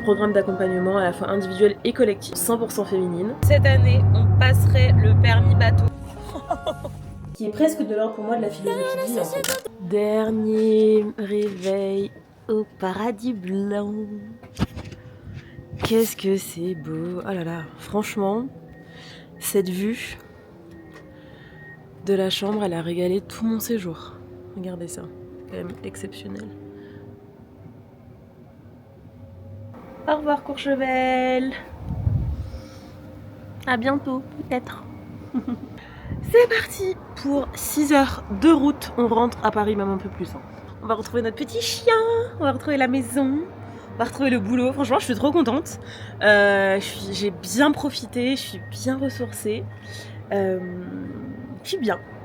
programme d'accompagnement à la fois individuel et collectif, 100% féminine. Cette année, on passerait le permis bateau. Qui est presque de l'ordre pour moi de la philosophie de vie en fait. Dernier réveil au paradis blanc. Qu'est-ce que c'est beau. Oh là là, franchement, cette vue de la chambre, elle a régalé tout mon séjour. Regardez ça, quand même exceptionnel. Au revoir Courchevel. À bientôt, peut-être. C'est parti pour 6 heures de route. On rentre à Paris, même un peu plus. On va retrouver notre petit chien, on va retrouver la maison, on va retrouver le boulot. Franchement, je suis trop contente. J'ai bien profité, je suis bien ressourcée. Je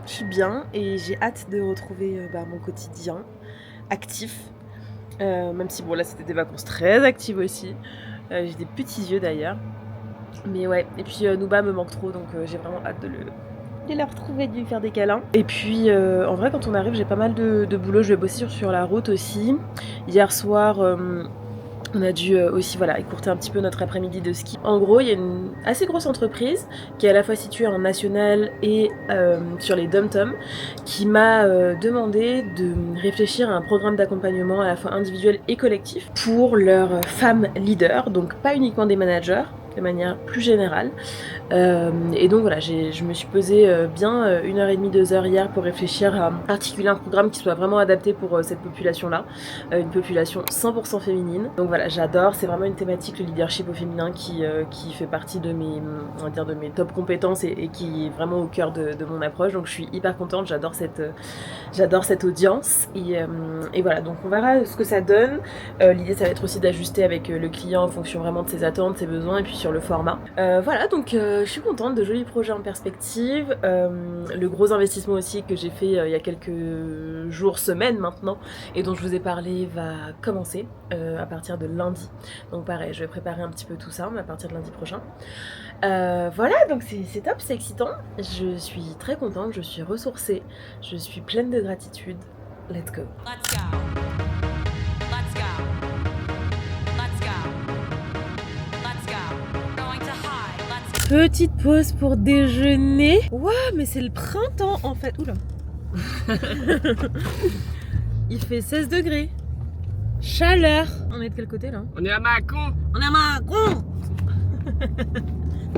suis bien et j'ai hâte de retrouver mon quotidien actif. Même si bon là c'était des vacances très actives aussi. J'ai des petits yeux d'ailleurs. Mais ouais, et puis Nouba me manque trop donc j'ai vraiment hâte de la retrouver, de lui faire des câlins. Et puis en vrai quand on arrive j'ai pas mal de boulot, je vais bosser sur la route aussi. Hier soir on a dû aussi écourter un petit peu notre après-midi de ski. En gros, il y a une assez grosse entreprise qui est à la fois située en national et sur les dom-toms qui m'a demandé de réfléchir à un programme d'accompagnement à la fois individuel et collectif pour leurs femmes leaders, donc pas uniquement des managers, de manière plus générale. Et donc voilà, je me suis posé bien 1h30, 2h hier pour réfléchir à articuler un programme qui soit vraiment adapté pour cette population-là, une population 100% féminine. Donc voilà, j'adore, c'est vraiment une thématique, le leadership au féminin, qui fait partie de mes top compétences et qui est vraiment au cœur de mon approche. Donc je suis hyper contente, j'adore cette audience et voilà, donc on verra ce que ça donne. L'idée ça va être aussi d'ajuster avec le client en fonction vraiment de ses attentes, ses besoins et puis sur le format. Voilà, donc je suis contente, de jolis projets en perspective. Le gros investissement aussi que j'ai fait il y a quelques jours, semaines maintenant, et dont je vous ai parlé, va commencer à partir de lundi. Donc pareil, je vais préparer un petit peu tout ça à partir de lundi prochain. Voilà, donc c'est top, c'est excitant. Je suis très contente, je suis ressourcée, je suis pleine de gratitude. Let's go. Let's go. Let's go. Let's go. Let's go. Going to high. Let's go. Petite pause pour déjeuner. Ouah, mais c'est le printemps en fait. Oula. Il fait 16 degrés. Chaleur. On est de quel côté là? On est à Mâcon. On est à Mâcon.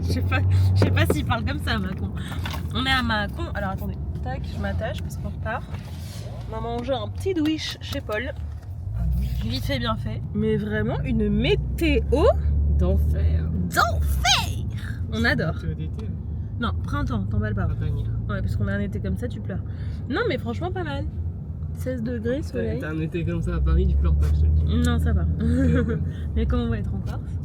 Je sais pas s'il parle comme ça, Mâcon. On est à Mâcon. Alors attendez, tac, je m'attache parce qu'on repart. On a mangé un petit douiche chez Paul. Vite fait, bien fait. Mais vraiment une météo d'enfer. D'enfer. On adore. D'été. Non, printemps, t'emballes pas. Printanier. Ouais, parce qu'on a un été comme ça, tu pleures. Non, mais franchement, pas mal. 16 degrés, soleil. T'as un été comme ça à Paris, tu pleures pas, je te le dis. Non, ça va. Mais comme on va être en Corse.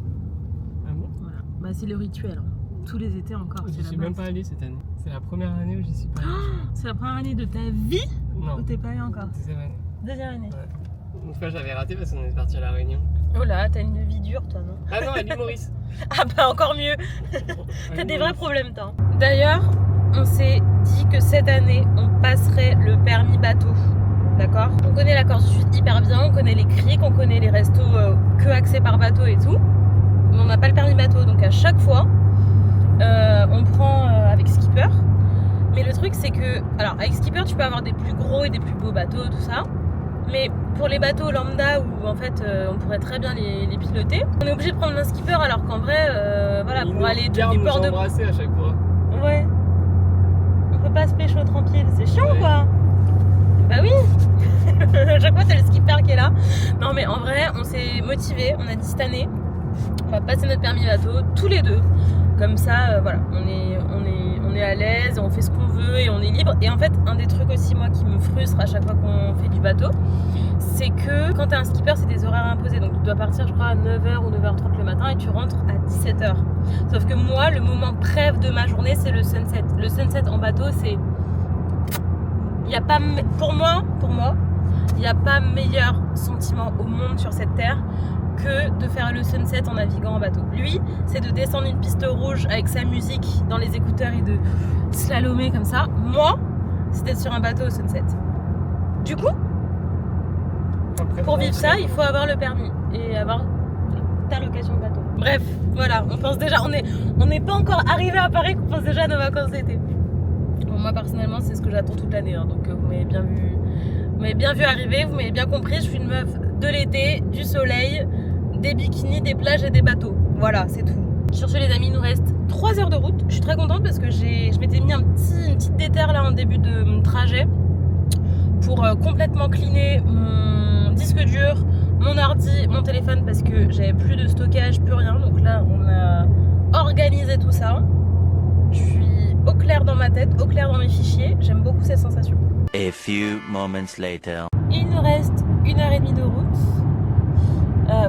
Ah bon? Voilà. Bah, c'est le rituel. Tous les étés en Corse. Je suis même pas allé cette année. C'est la première année où j'y suis pas allé. C'est la première année de ta vie? Non. Ou t'es pas allé encore? Deuxième année. Deuxième année. Ouais. Une fois j'avais raté parce qu'on est parti à La Réunion. Oh là, t'as une vie dure toi, non? Ah non, à l'île Maurice. Ah bah encore mieux. T'as des vrais problèmes toi. D'ailleurs, on s'est dit que cette année, on passerait le permis bateau. D'accord? On connaît la Corse du Sud hyper bien, on connaît les criques, on connaît les restos que accès par bateau et tout. Mais on n'a pas le permis bateau, donc à chaque fois, on prend avec skipper. Mais le truc c'est que, alors avec skipper tu peux avoir des plus gros et des plus beaux bateaux, tout ça. Mais pour les bateaux lambda où en fait on pourrait très bien les piloter, on est obligé de prendre un skipper alors qu'en vrai, voilà, Il pour nous aller garde du nous port de... embrasser à chaque fois. Ouais. On peut pas se pécho tranquille, c'est chiant ou quoi? Bah oui. À chaque fois c'est le skipper qui est là. Non mais en vrai on s'est motivés, on a dit cette année on va passer notre permis bateau tous les deux. Comme ça voilà, on est à l'aise, on fait ce qu'on veut et on est libre. Et en fait un des trucs aussi moi qui me frustre à chaque fois qu'on fait du bateau, c'est que quand t'as un skipper c'est des horaires imposés. Donc tu dois partir je crois à 9h ou 9h30 le matin et tu rentres à 17h. Sauf que moi le moment préf de ma journée c'est le sunset. Le sunset en bateau c'est... Il y a pas, pour moi, il n'y a pas meilleur sentiment au monde sur cette terre que de faire le sunset en naviguant en bateau. Lui, c'est de descendre une piste rouge avec sa musique dans les écouteurs et de slalomer comme ça. Moi, c'est d'être sur un bateau au sunset. Du coup, pour vivre ça, il faut avoir le permis et avoir ta location de bateau. Bref, voilà, on pense déjà, on n'est pas encore arrivé à Paris qu'on pense déjà à nos vacances d'été. Bon, moi personnellement c'est ce que j'attends toute l'année, hein, donc vous m'avez bien vu arriver, vous m'avez bien compris, je suis une meuf de l'été, du soleil, des bikinis, des plages et des bateaux. Voilà, c'est tout. Sur ce les amis, il nous reste 3 heures de route. Je suis très contente parce que je m'étais mis une petite déterre là en début de trajet pour complètement cleaner mon disque dur, mon ordi, mon téléphone parce que j'avais plus de stockage, plus rien. Donc là on a organisé tout ça. Je suis au clair dans ma tête, au clair dans mes fichiers. J'aime beaucoup cette sensation. A few moments later. Il nous reste 1h30 de route.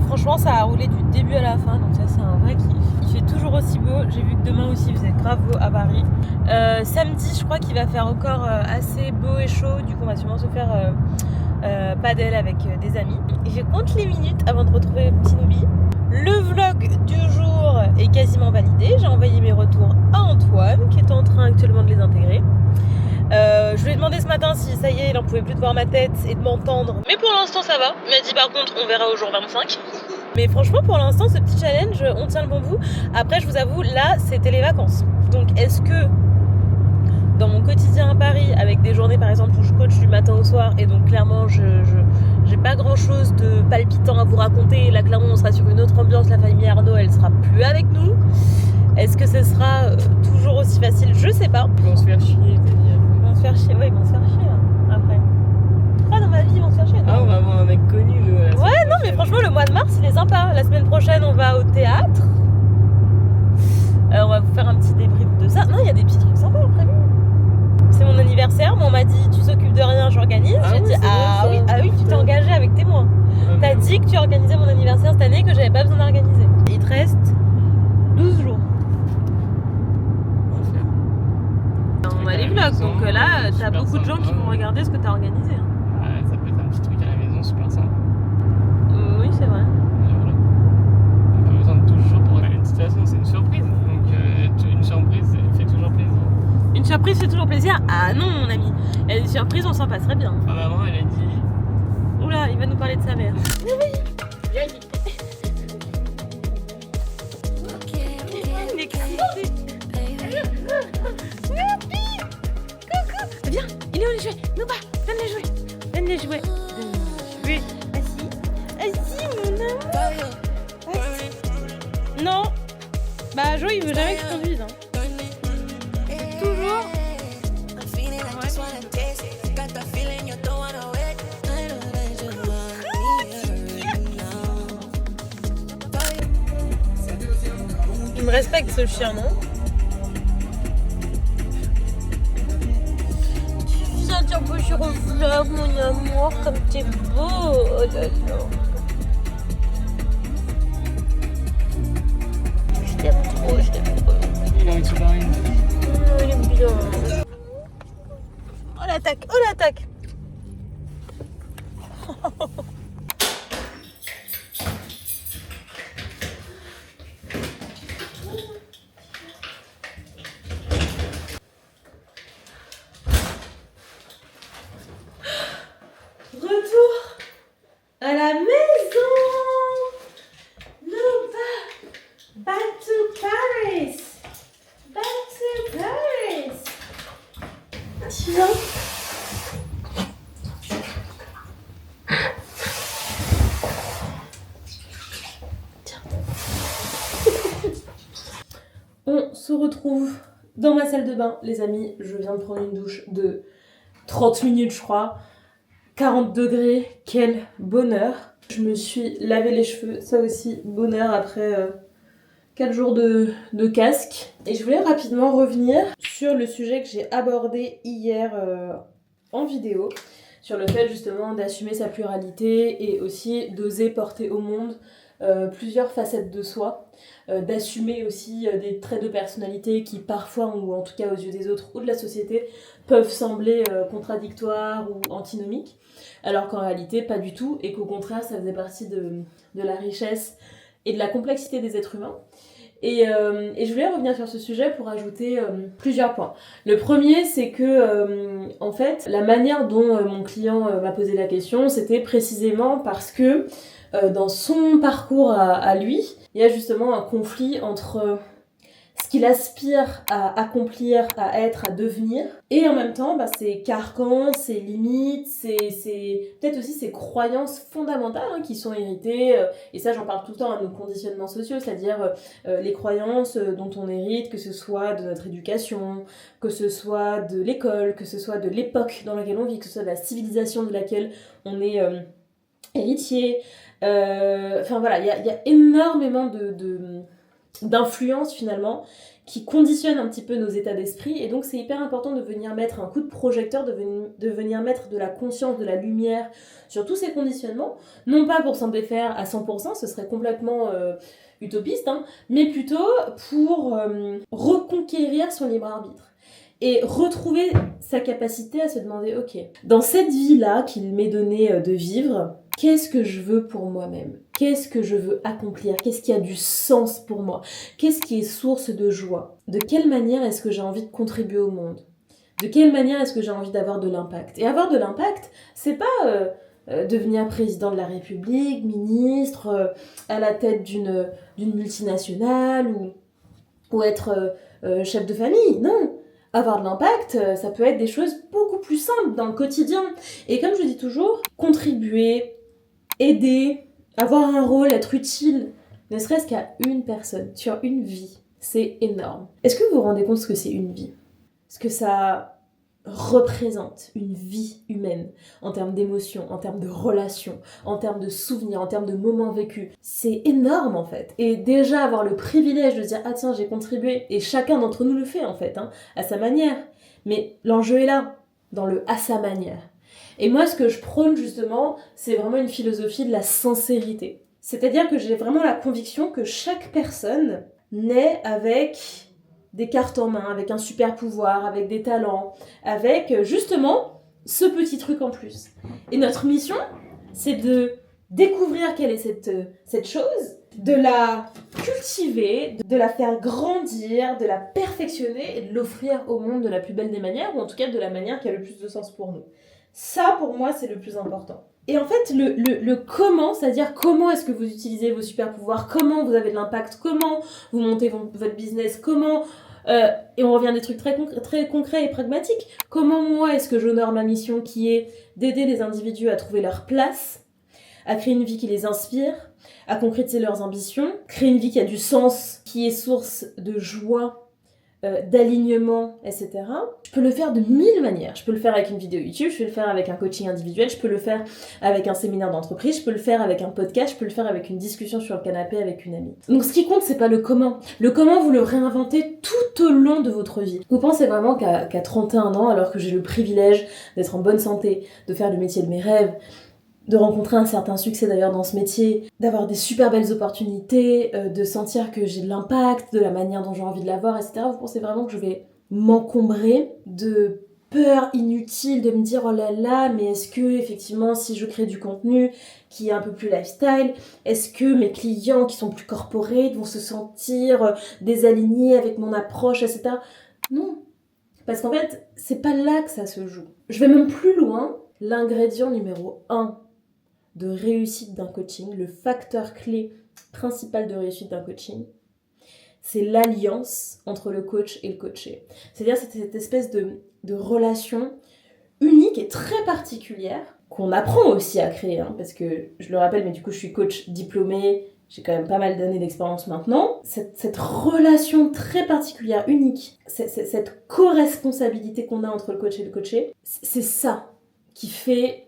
Franchement ça a roulé du début à la fin, donc ça c'est un vrai kiff. Il fait toujours aussi beau, j'ai vu que demain aussi il faisait grave beau à Paris. Samedi je crois qu'il va faire encore assez beau et chaud, du coup on va sûrement se faire paddle avec des amis. Et je compte les minutes avant de retrouver petit Nobi. Le vlog du jour est quasiment validé, j'ai envoyé mes retours à Antoine qui est en train actuellement de les intégrer. Je lui ai demandé ce matin si ça y est, il en pouvait plus de voir ma tête et de m'entendre. Mais pour l'instant ça va. Il m'a dit par contre on verra au jour 25. Mais franchement pour l'instant ce petit challenge, on tient le bon bout. Après je vous avoue, là c'était les vacances. Donc est-ce que dans mon quotidien à Paris, avec des journées par exemple où je coach du matin au soir et donc clairement j'ai pas grand chose de palpitant à vous raconter. Là clairement on sera sur une autre ambiance, la famille Arnaud elle sera plus avec nous. Est-ce que ce sera toujours aussi facile? Je sais pas. Ils vont se faire chier, t'as dit. Ils vont se faire chier, ouais, ils vont se faire chier là, après. Ah, dans ma vie, ils vont se faire chier. Ah, on va avoir un mec connu, nous. Ouais, non, mais franchement, le mois de mars, il est sympa. La semaine prochaine, on va au théâtre. On va vous faire un petit débrief de ça. Non, il y a des petits trucs sympas prévus. C'est mon anniversaire, mais on m'a dit, tu s'occupes de rien, j'organise. Ah J'ai oui, dit, c'est oui, tu t'es engagé avec témoin. T'as dit que tu organisais mon anniversaire cette année, que j'avais pas besoin d'organiser. Il te reste 12 jours. On a les vlogs, donc là, t'as beaucoup de gens qui vont regarder ce que t'as organisé. Hein. Ouais, ça peut être un petit truc à la maison, super sympa. Oui, c'est vrai. Et voilà. On n'a pas besoin de 12 jours pour... De toute façon, c'est une surprise. Donc, une surprise, fait toujours plaisir. Une surprise fait toujours plaisir? Ah non, mon ami. Il y a des surprises, on s'en passerait bien. Ma maman, elle a dit... Oula, il va nous parler de sa mère. Oui. Viens, Il est excité. Viens, il est où les jouets? Nouba, donne les jouets. Donne les jouets. Assis, mon amour. Assis. Non. Bah, Jo, il veut jamais que je conduise. Hein. Toujours. Il me respecte ce chien, non? Un peu sur un vlog, mon amour, comme t'es beau. Oh là là. Je t'aime trop, je t'aime trop. Il a envie de se barrer. Il est bien. Oh l'attaque, oh l'attaque. À la maison! No, back to Paris! Back to Paris! Tiens! Tiens! On se retrouve dans ma salle de bain, les amis. Je viens de prendre une douche de 30 minutes, je crois. 40 degrés, quel bonheur. Je me suis lavé les cheveux, ça aussi, bonheur après 4 jours de casque. Et je voulais rapidement revenir sur le sujet que j'ai abordé hier en vidéo, sur le fait justement d'assumer sa pluralité et aussi d'oser porter au monde plusieurs facettes de soi, d'assumer aussi des traits de personnalité qui parfois, ou en tout cas aux yeux des autres ou de la société, peuvent sembler contradictoires ou antinomiques, alors qu'en réalité pas du tout, et qu'au contraire ça faisait partie de la richesse et de la complexité des êtres humains. Et je voulais revenir sur ce sujet pour ajouter plusieurs points. Le premier, c'est que en fait, la manière dont mon client m'a posé la question, c'était précisément parce que dans son parcours à lui, il y a justement un conflit entre ce qu'il aspire à accomplir, à être, à devenir, et en même temps ses carcans, ses limites, peut-être aussi ses croyances fondamentales qui sont héritées, et ça j'en parle tout le temps, nos conditionnements sociaux, c'est-à-dire les croyances dont on hérite, que ce soit de notre éducation, que ce soit de l'école, que ce soit de l'époque dans laquelle on vit, que ce soit de la civilisation de laquelle on est héritier. Enfin voilà, il y a énormément d'influence finalement qui conditionne un petit peu nos états d'esprit, et donc c'est hyper important de venir mettre un coup de projecteur, de venir mettre de la conscience, de la lumière sur tous ces conditionnements, non pas pour s'en défaire à 100%, ce serait complètement utopiste, mais plutôt pour reconquérir son libre arbitre et retrouver sa capacité à se demander, ok, dans cette vie-là qu'il m'est donné de vivre, qu'est-ce que je veux pour moi-même ? Qu'est-ce que je veux accomplir ? Qu'est-ce qui a du sens pour moi ? Qu'est-ce qui est source de joie ? De quelle manière est-ce que j'ai envie de contribuer au monde ? De quelle manière est-ce que j'ai envie d'avoir de l'impact ? Et avoir de l'impact, c'est pas devenir président de la République, ministre, à la tête d'une multinationale ou être chef de famille. Non ! Avoir de l'impact, ça peut être des choses beaucoup plus simples dans le quotidien. Et comme je dis toujours, contribuer, aider, avoir un rôle, être utile, ne serait-ce qu'à une personne, sur une vie, c'est énorme. Est-ce que vous vous rendez compte ce que c'est une vie ? Ce que ça représente, une vie humaine, en termes d'émotions, en termes de relations, en termes de souvenirs, en termes de moments vécus. C'est énorme en fait. Et déjà avoir le privilège de dire « Ah tiens, j'ai contribué », et chacun d'entre nous le fait en fait, à sa manière. Mais l'enjeu est là, dans le « à sa manière ». Et moi, ce que je prône justement, c'est vraiment une philosophie de la sincérité. C'est-à-dire que j'ai vraiment la conviction que chaque personne naît avec des cartes en main, avec un super pouvoir, avec des talents, avec justement ce petit truc en plus. Et notre mission, c'est de découvrir quelle est cette chose, de la cultiver, de la faire grandir, de la perfectionner et de l'offrir au monde de la plus belle des manières, ou en tout cas de la manière qui a le plus de sens pour nous. Ça, pour moi, c'est le plus important. Et en fait, le comment, c'est-à-dire comment est-ce que vous utilisez vos super pouvoirs, comment vous avez de l'impact, comment vous montez votre business, comment... et on revient à des trucs très concrets et pragmatiques. Comment moi est-ce que j'honore ma mission qui est d'aider les individus à trouver leur place, à créer une vie qui les inspire, à concrétiser leurs ambitions, créer une vie qui a du sens, qui est source de joie, d'alignement, etc. Je peux le faire de 1000 manières. Je peux le faire avec une vidéo YouTube, je peux le faire avec un coaching individuel, je peux le faire avec un séminaire d'entreprise, je peux le faire avec un podcast, je peux le faire avec une discussion sur le canapé avec une amie. Donc ce qui compte, c'est pas le comment. Le comment, vous le réinventez tout au long de votre vie. Vous pensez vraiment qu'à 31 ans, alors que j'ai le privilège d'être en bonne santé, de faire le métier de mes rêves, de rencontrer un certain succès d'ailleurs dans ce métier, d'avoir des super belles opportunités, de sentir que j'ai de l'impact, de la manière dont j'ai envie de l'avoir, etc. Vous pensez vraiment que je vais m'encombrer de peur inutile de me dire oh là là, mais est-ce que effectivement si je crée du contenu qui est un peu plus lifestyle, est-ce que mes clients qui sont plus corporate vont se sentir désalignés avec mon approche, etc. Non, parce qu'en fait, c'est pas là que ça se joue. Je vais même plus loin, l'ingrédient numéro 1 de réussite d'un coaching, le facteur clé principal de réussite d'un coaching, c'est l'alliance entre le coach et le coaché. C'est-à-dire cette espèce de relation unique et très particulière qu'on apprend aussi à créer, parce que je le rappelle, mais du coup je suis coach diplômée, j'ai quand même pas mal d'années d'expérience maintenant. Cette relation très particulière, unique, cette co-responsabilité qu'on a entre le coach et le coaché, c'est ça qui fait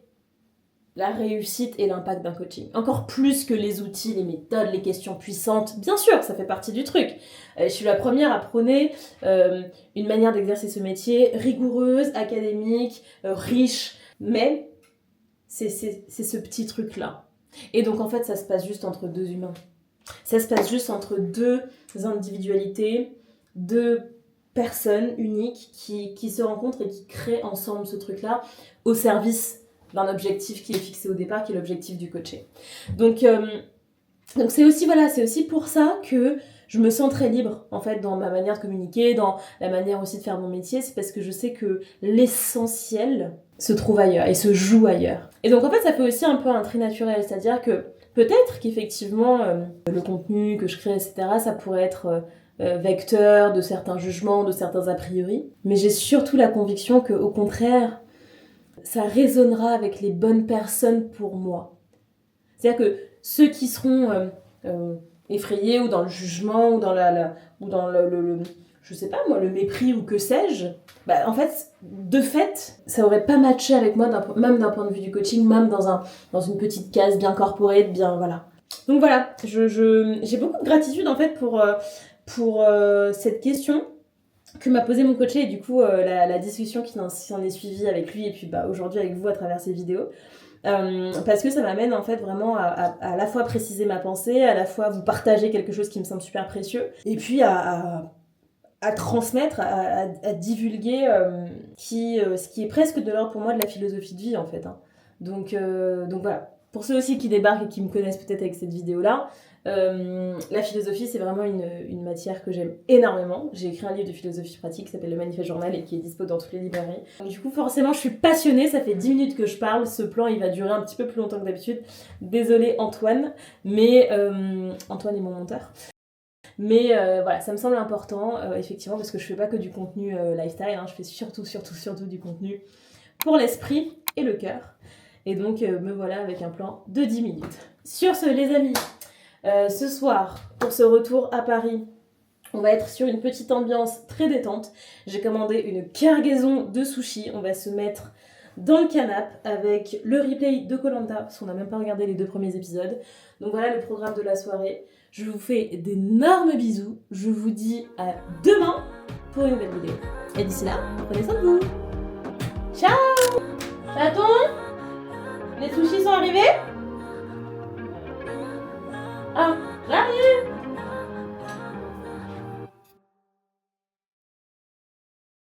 la réussite et l'impact d'un coaching. Encore plus que les outils, les méthodes, les questions puissantes. Bien sûr, ça fait partie du truc. Je suis la première à prôner une manière d'exercer ce métier rigoureuse, académique, riche, mais c'est ce petit truc-là. Et donc en fait, ça se passe juste entre deux humains. Ça se passe juste entre deux individualités, deux personnes uniques qui se rencontrent et qui créent ensemble ce truc-là au service d'un objectif qui est fixé au départ, qui est l'objectif du coaché. Donc c'est aussi pour ça que je me sens très libre en fait dans ma manière de communiquer, dans la manière aussi de faire mon métier, c'est parce que je sais que l'essentiel se trouve ailleurs et se joue ailleurs. Et donc en fait ça fait aussi un peu un trait naturel, c'est-à-dire que peut-être qu'effectivement, le contenu que je crée, etc., ça pourrait être vecteur de certains jugements, de certains a priori. Mais j'ai surtout la conviction qu'au contraire, ça résonnera avec les bonnes personnes pour moi. C'est-à-dire que ceux qui seront effrayés ou dans le jugement ou dans le je sais pas moi, le mépris ou que sais-je, bah en fait, de fait, ça aurait pas matché avec moi, même d'un point de vue du coaching, même dans une petite case bien corporate, bien voilà. Donc voilà, j'ai beaucoup de gratitude en fait pour cette question que m'a posé mon coaché et du coup la discussion qui s'en est suivie avec lui et puis bah, aujourd'hui avec vous à travers ces vidéos. Parce que ça m'amène en fait vraiment à la fois préciser ma pensée, à la fois vous partager quelque chose qui me semble super précieux, et puis à transmettre, à divulguer ce qui est presque de l'ordre pour moi de la philosophie de vie en fait. Hein. Donc voilà. Pour ceux aussi qui débarquent et qui me connaissent peut-être avec cette vidéo-là, la philosophie c'est vraiment une matière que j'aime énormément. J'ai écrit un livre de philosophie pratique qui s'appelle Le Manifeste Journal et qui est dispo dans toutes les librairies. Du coup forcément je suis passionnée, ça fait 10 minutes que je parle, ce plan il va durer un petit peu plus longtemps que d'habitude. Désolée Antoine, mais Antoine est mon monteur. Mais voilà, ça me semble important, effectivement, parce que je fais pas que du contenu lifestyle, hein, je fais surtout du contenu pour l'esprit et le cœur. Et donc, me voilà avec un plan de 10 minutes. Sur ce, les amis, ce soir, pour ce retour à Paris, on va être sur une petite ambiance très détente. J'ai commandé une cargaison de sushis. On va se mettre dans le canapé avec le replay de Koh-Lanta, parce qu'on n'a même pas regardé les 2 premiers épisodes. Donc voilà le programme de la soirée. Je vous fais d'énormes bisous. Je vous dis à demain pour une nouvelle vidéo. Et d'ici là, prenez soin de vous. Ciao! Chaton! Les sushis sont arrivés? Ah!